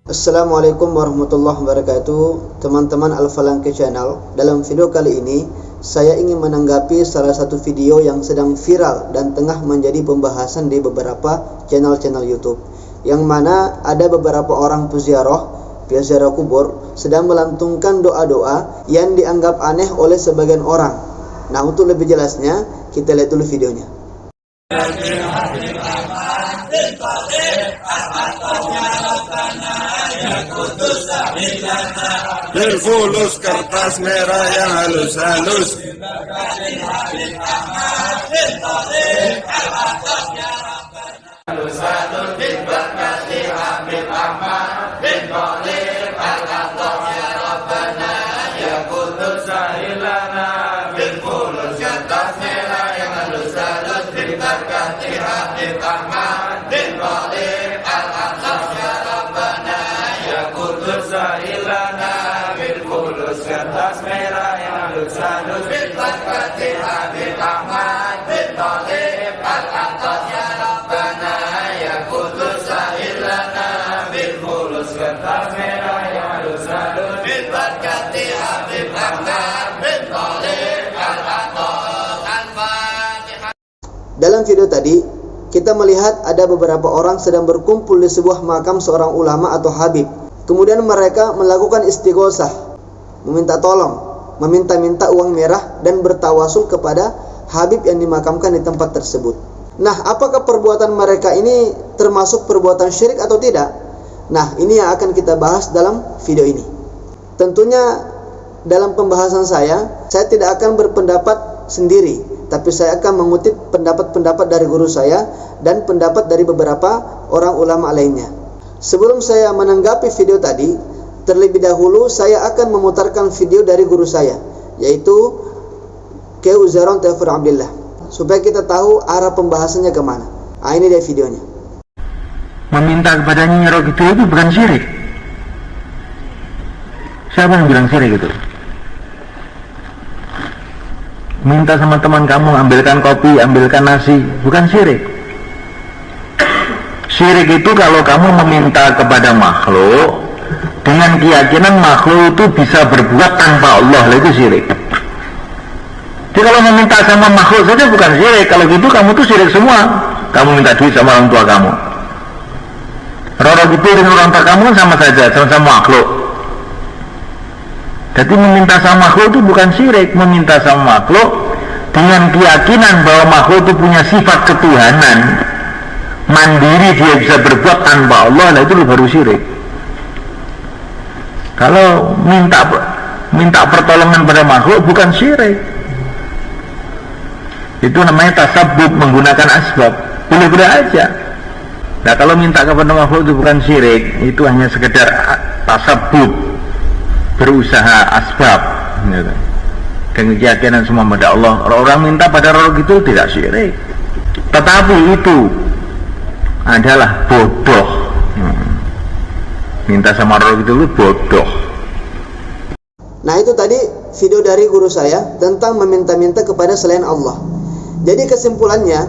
Assalamualaikum warahmatullahi wabarakatuh, teman-teman Al-Falangki Channel. Dalam video kali ini, saya ingin menanggapi salah satu video yang sedang viral dan tengah menjadi pembahasan di beberapa channel-channel YouTube, yang mana ada beberapa orang peziarah kubur sedang melantunkan doa-doa yang dianggap aneh oleh sebagian orang. Nah, untuk lebih jelasnya, kita lihat dulu videonya. Berfulus kertas merah yang halus-halus, kertas merah yang halus-halus, berkati Habib Ahmad bin Thalib al-Atas ya Rabbana ya Qudus sahil lana bil fulus. Kertas merah yang halus-halus, berkati Habib Ahmad bin Thalib al-Atas. Al-Fatihah. Dalam video tadi, kita melihat ada beberapa orang sedang berkumpul di sebuah makam seorang ulama atau habib. Kemudian mereka melakukan istighosah, meminta tolong, meminta-minta uang merah dan bertawasul kepada habib yang dimakamkan di tempat tersebut. Nah, apakah perbuatan mereka ini termasuk perbuatan syirik atau tidak? Nah, ini yang akan kita bahas dalam video ini. Tentunya dalam pembahasan saya tidak akan berpendapat sendiri, tapi saya akan mengutip pendapat-pendapat dari guru saya dan pendapat dari beberapa orang ulama lainnya. Sebelum saya menanggapi video tadi, terlebih dahulu saya akan memutarkan video dari guru saya, yaitu Kiai Uzaron Taifur Abdillah, supaya kita tahu arah pembahasannya kemana. Ini dia videonya. Meminta kepadanya nyerok itu bukan syirik. Siapa yang bilang syirik itu? Minta sama teman kamu, ambilkan kopi, ambilkan nasi, bukan syirik. Syirik itu kalau kamu meminta kepada makhluk dengan keyakinan makhluk itu bisa berbuat tanpa Allah, itu syirik. Jadi kalau meminta sama makhluk saja bukan syirik. Kalau gitu kamu tuh syirik semua. Kamu minta duit sama orang tua kamu, roro gitu dengan orang tua kamu kan sama saja, sama-sama makhluk. Jadi meminta sama makhluk itu bukan syirik. Meminta sama makhluk dengan keyakinan bahwa makhluk itu punya sifat ketuhanan, mandiri, dia bisa berbuat tanpa Allah, itu baru syirik. Kalau minta pertolongan pada makhluk bukan syirik. Itu namanya tasabbub, menggunakan asbab. Boleh-boleh aja. Nah, kalau minta kepada makhluk itu bukan syirik, itu hanya sekedar tasabbub, berusaha asbab gitu. Dengan keyakinan semua pada Allah. Orang minta pada roh itu tidak syirik, tetapi itu adalah bodoh. Minta sama roh itu bodoh. Nah, itu tadi video dari guru saya tentang meminta-minta kepada selain Allah. Jadi kesimpulannya,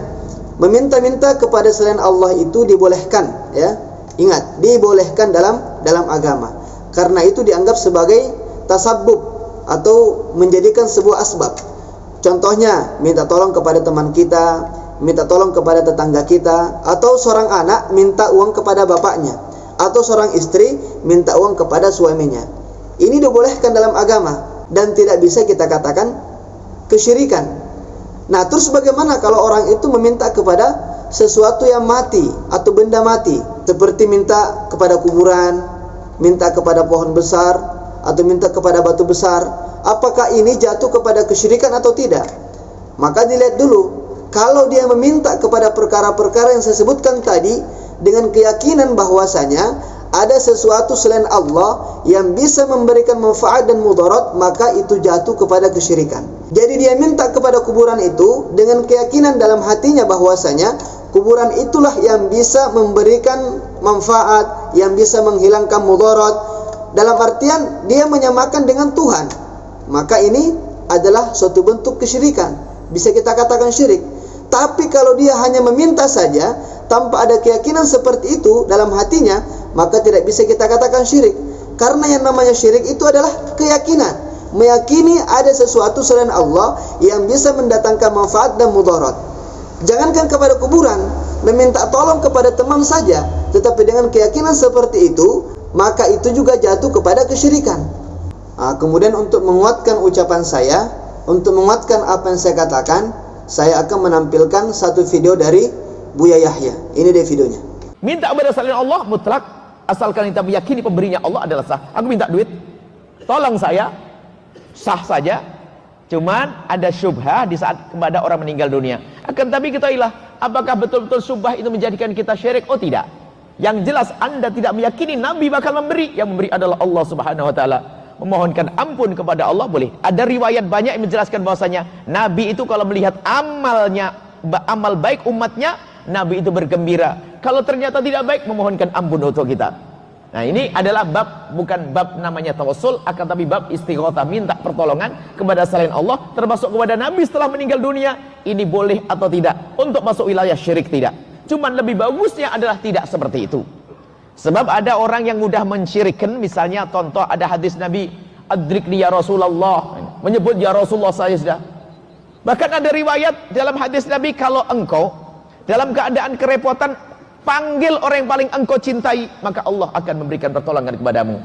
meminta-minta kepada selain Allah itu dibolehkan, ya. Ingat, dibolehkan dalam agama. Karena itu dianggap sebagai tasabbub atau menjadikan sebuah asbab. Contohnya, minta tolong kepada teman kita, minta tolong kepada tetangga kita, atau seorang anak minta uang kepada bapaknya, atau seorang istri minta uang kepada suaminya. Ini dibolehkan dalam agama dan tidak bisa kita katakan kesyirikan. Nah, terus bagaimana kalau orang itu meminta kepada sesuatu yang mati atau benda mati, seperti minta kepada kuburan, minta kepada pohon besar, atau minta kepada batu besar? Apakah ini jatuh kepada kesyirikan atau tidak? Maka dilihat dulu. Kalau dia meminta kepada perkara-perkara yang saya sebutkan tadi dengan keyakinan bahwasanya ada sesuatu selain Allah yang bisa memberikan manfaat dan mudarat, maka itu jatuh kepada kesyirikan. Jadi dia minta kepada kuburan itu dengan keyakinan dalam hatinya bahwasanya kuburan itulah yang bisa memberikan manfaat, yang bisa menghilangkan mudarat. Dalam artian dia menyamakan dengan Tuhan. Maka ini adalah suatu bentuk kesyirikan. Bisa kita katakan syirik. Tapi kalau dia hanya meminta saja tanpa ada keyakinan seperti itu dalam hatinya, maka tidak bisa kita katakan syirik. Karena yang namanya syirik itu adalah keyakinan, meyakini ada sesuatu selain Allah yang bisa mendatangkan manfaat dan mudarat. Jangankan kepada kuburan, meminta tolong kepada teman saja, tetapi dengan keyakinan seperti itu, maka itu juga jatuh kepada kesyirikan. Kemudian untuk menguatkan ucapan saya, untuk menguatkan apa yang saya katakan, saya akan menampilkan satu video dari Buya Yahya. Ini dia videonya. Minta kepada selain Allah mutlak, asalkan kita meyakini pemberinya Allah adalah sah. Aku minta duit, tolong saya, sah saja. Cuman ada syubhah di saat kepada orang meninggal dunia. Akan tapi ketahuilah, apakah betul-betul syubhah itu menjadikan kita syirik? Oh tidak. Yang jelas Anda tidak meyakini Nabi bakal memberi. Yang memberi adalah Allah Subhanahu wa taala. Memohonkan ampun kepada Allah boleh. Ada riwayat banyak yang menjelaskan bahwasanya Nabi itu kalau melihat amalnya, amal baik umatnya, Nabi itu bergembira. Kalau ternyata tidak baik, memohonkan ampun untuk kita. Nah ini adalah bab, bukan bab namanya tawassul, akan tapi bab istighatsah, minta pertolongan kepada selain Allah, termasuk kepada Nabi setelah meninggal dunia. Ini boleh atau tidak? Untuk masuk wilayah syirik tidak. Cuman lebih bagusnya adalah tidak seperti itu. Sebab ada orang yang mudah mensyirikkan, misalnya contoh ada hadis Nabi, adrikni ya Rasulullah, menyebut ya Rasulullah saya sudah. Bahkan ada riwayat dalam hadis Nabi, kalau engkau dalam keadaan kerepotan, panggil orang yang paling engkau cintai, maka Allah akan memberikan pertolongan kepadamu.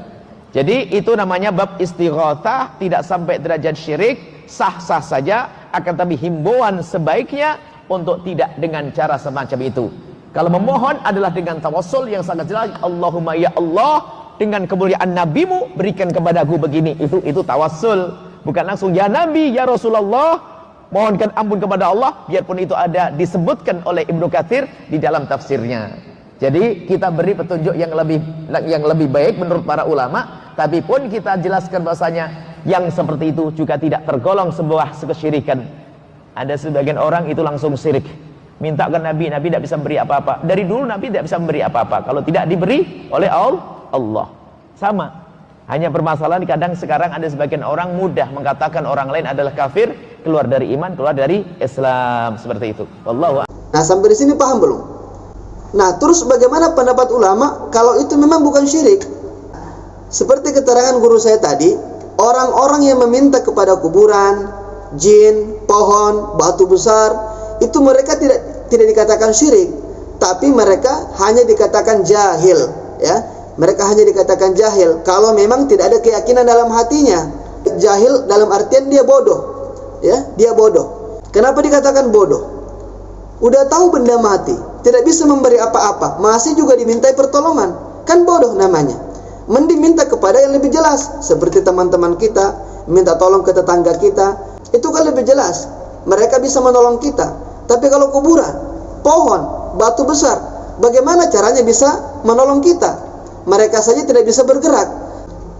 Jadi itu namanya bab istighatsah, tidak sampai derajat syirik, sah-sah saja, akan tapi himbauan sebaiknya untuk tidak dengan cara semacam itu. Kalau memohon adalah dengan tawassul yang sangat jelas, Allahumma ya Allah, dengan kemuliaan nabimu berikan kepadaku begini. Itu tawassul, bukan langsung ya Nabi, ya Rasulullah, mohonkan ampun kepada Allah, biarpun itu ada disebutkan oleh Ibnu Katsir di dalam tafsirnya. Jadi kita beri petunjuk yang lebih baik menurut para ulama, tapi pun kita jelaskan bahasanya yang seperti itu juga tidak tergolong sebuah kesyirikan. Ada sebagian orang itu langsung syirik, minta ke Nabi, Nabi tidak bisa memberi apa-apa. Dari dulu Nabi tidak bisa memberi apa-apa kalau tidak diberi oleh Allah. Sama. Hanya permasalahan kadang sekarang ada sebagian orang mudah mengatakan orang lain adalah kafir, keluar dari iman, keluar dari Islam, seperti itu. Wallahu a'lam. Nah, sampai di sini paham belum? Nah, terus bagaimana pendapat ulama kalau itu memang bukan syirik? Seperti keterangan guru saya tadi, orang-orang yang meminta kepada kuburan, jin, pohon, batu besar, itu mereka tidak dikatakan syirik, tapi mereka hanya dikatakan jahil, ya. Mereka hanya dikatakan jahil kalau memang tidak ada keyakinan dalam hatinya. Jahil dalam artian dia bodoh, ya, dia bodoh. Kenapa dikatakan bodoh? Udah tahu benda mati, tidak bisa memberi apa-apa, masih juga dimintai pertolongan, kan bodoh namanya. Mending minta kepada yang lebih jelas, seperti teman-teman kita minta tolong ke tetangga kita, itu kan lebih jelas, mereka bisa menolong kita. Tapi kalau kuburan, pohon, batu besar, bagaimana caranya bisa menolong kita? Mereka saja tidak bisa bergerak.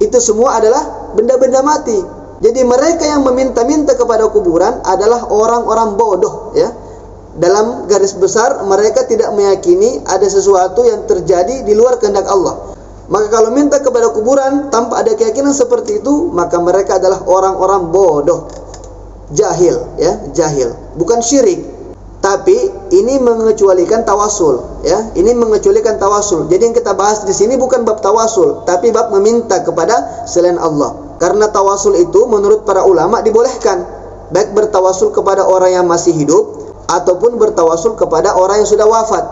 Itu semua adalah benda-benda mati. Jadi mereka yang meminta-minta kepada kuburan adalah orang-orang bodoh, ya. Dalam garis besar mereka tidak meyakini ada sesuatu yang terjadi di luar kehendak Allah. Maka kalau minta kepada kuburan tanpa ada keyakinan seperti itu, maka mereka adalah orang-orang bodoh, jahil, ya, jahil. Bukan syirik. Tapi ini mengecualikan tawasul, ya. Ini mengecualikan tawasul. Jadi yang kita bahas di sini bukan bab tawasul, tapi bab meminta kepada selain Allah. Karena tawasul itu menurut para ulama dibolehkan, baik bertawasul kepada orang yang masih hidup ataupun bertawasul kepada orang yang sudah wafat.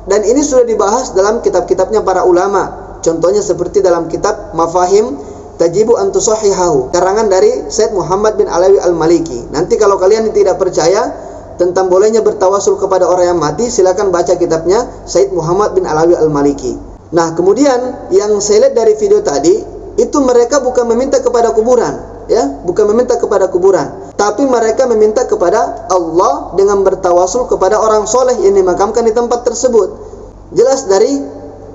Dan ini sudah dibahas dalam kitab-kitabnya para ulama. Contohnya seperti dalam kitab Mafahim Tajibu an Tusahihahu, karangan dari Syed Muhammad bin Alawi Al-Maliki. Nanti kalau kalian tidak percaya tentang bolehnya bertawasul kepada orang yang mati, silakan baca kitabnya Syed Muhammad bin Alawi Al-Maliki. Nah, kemudian yang saya lihat dari video tadi, itu mereka bukan meminta kepada kuburan, ya, bukan meminta kepada kuburan, tapi mereka meminta kepada Allah dengan bertawasul kepada orang soleh yang dimakamkan di tempat tersebut. Jelas dari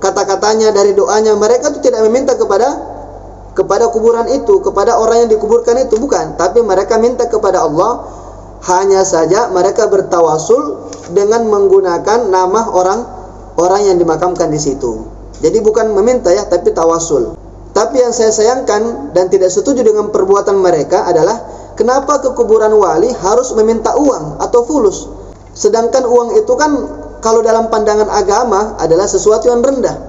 kata-katanya, dari doanya. Mereka itu tidak meminta kepada kuburan itu, kepada orang yang dikuburkan itu, bukan. Tapi mereka minta kepada Allah. Hanya saja mereka bertawasul dengan menggunakan nama orang yang dimakamkan di situ. Jadi bukan meminta ya, tapi tawasul. Tapi yang saya sayangkan dan tidak setuju dengan perbuatan mereka adalah kenapa ke kuburan wali harus meminta uang atau fulus. Sedangkan uang itu kan kalau dalam pandangan agama adalah sesuatu yang rendah.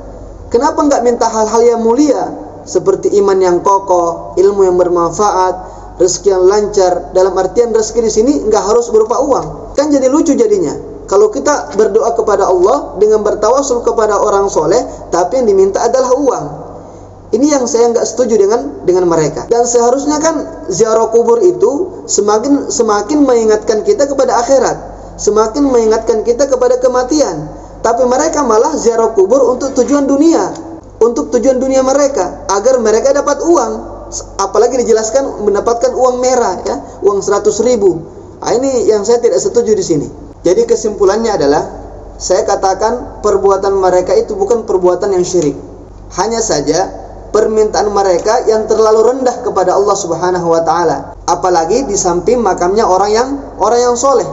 Kenapa nggak minta hal-hal yang mulia seperti iman yang kokoh, ilmu yang bermanfaat, rezeki yang lancar? Dalam artian rezeki di sini nggak harus berupa uang. Kan jadi lucu jadinya. Kalau kita berdoa kepada Allah dengan bertawasul kepada orang soleh, tapi yang diminta adalah uang. Ini yang saya nggak setuju dengan mereka. Dan seharusnya kan ziarah kubur itu semakin mengingatkan kita kepada akhirat, semakin mengingatkan kita kepada kematian. Tapi mereka malah ziarah kubur untuk tujuan dunia, untuk tujuan dunia mereka, agar mereka dapat uang. Apalagi dijelaskan mendapatkan uang merah, ya, uang 100.000. Nah, ini yang saya tidak setuju di sini. Jadi kesimpulannya adalah, saya katakan perbuatan mereka itu bukan perbuatan yang syirik. Hanya saja permintaan mereka yang terlalu rendah kepada Allah Subhanahu wa taala. Apalagi di samping makamnya orang yang soleh.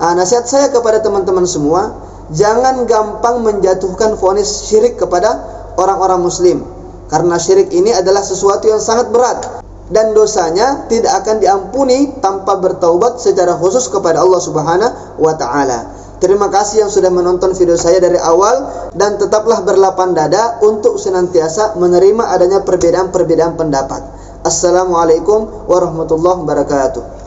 Nah, nasihat saya kepada teman-teman semua, jangan gampang menjatuhkan vonis syirik kepada orang-orang muslim. Karena syirik ini adalah sesuatu yang sangat berat. Dan dosanya tidak akan diampuni tanpa bertaubat secara khusus kepada Allah Subhanahu wa taala. Terima kasih yang sudah menonton video saya dari awal, dan tetaplah berlapang dada untuk senantiasa menerima adanya perbedaan-perbedaan pendapat. Assalamualaikum warahmatullahi wabarakatuh.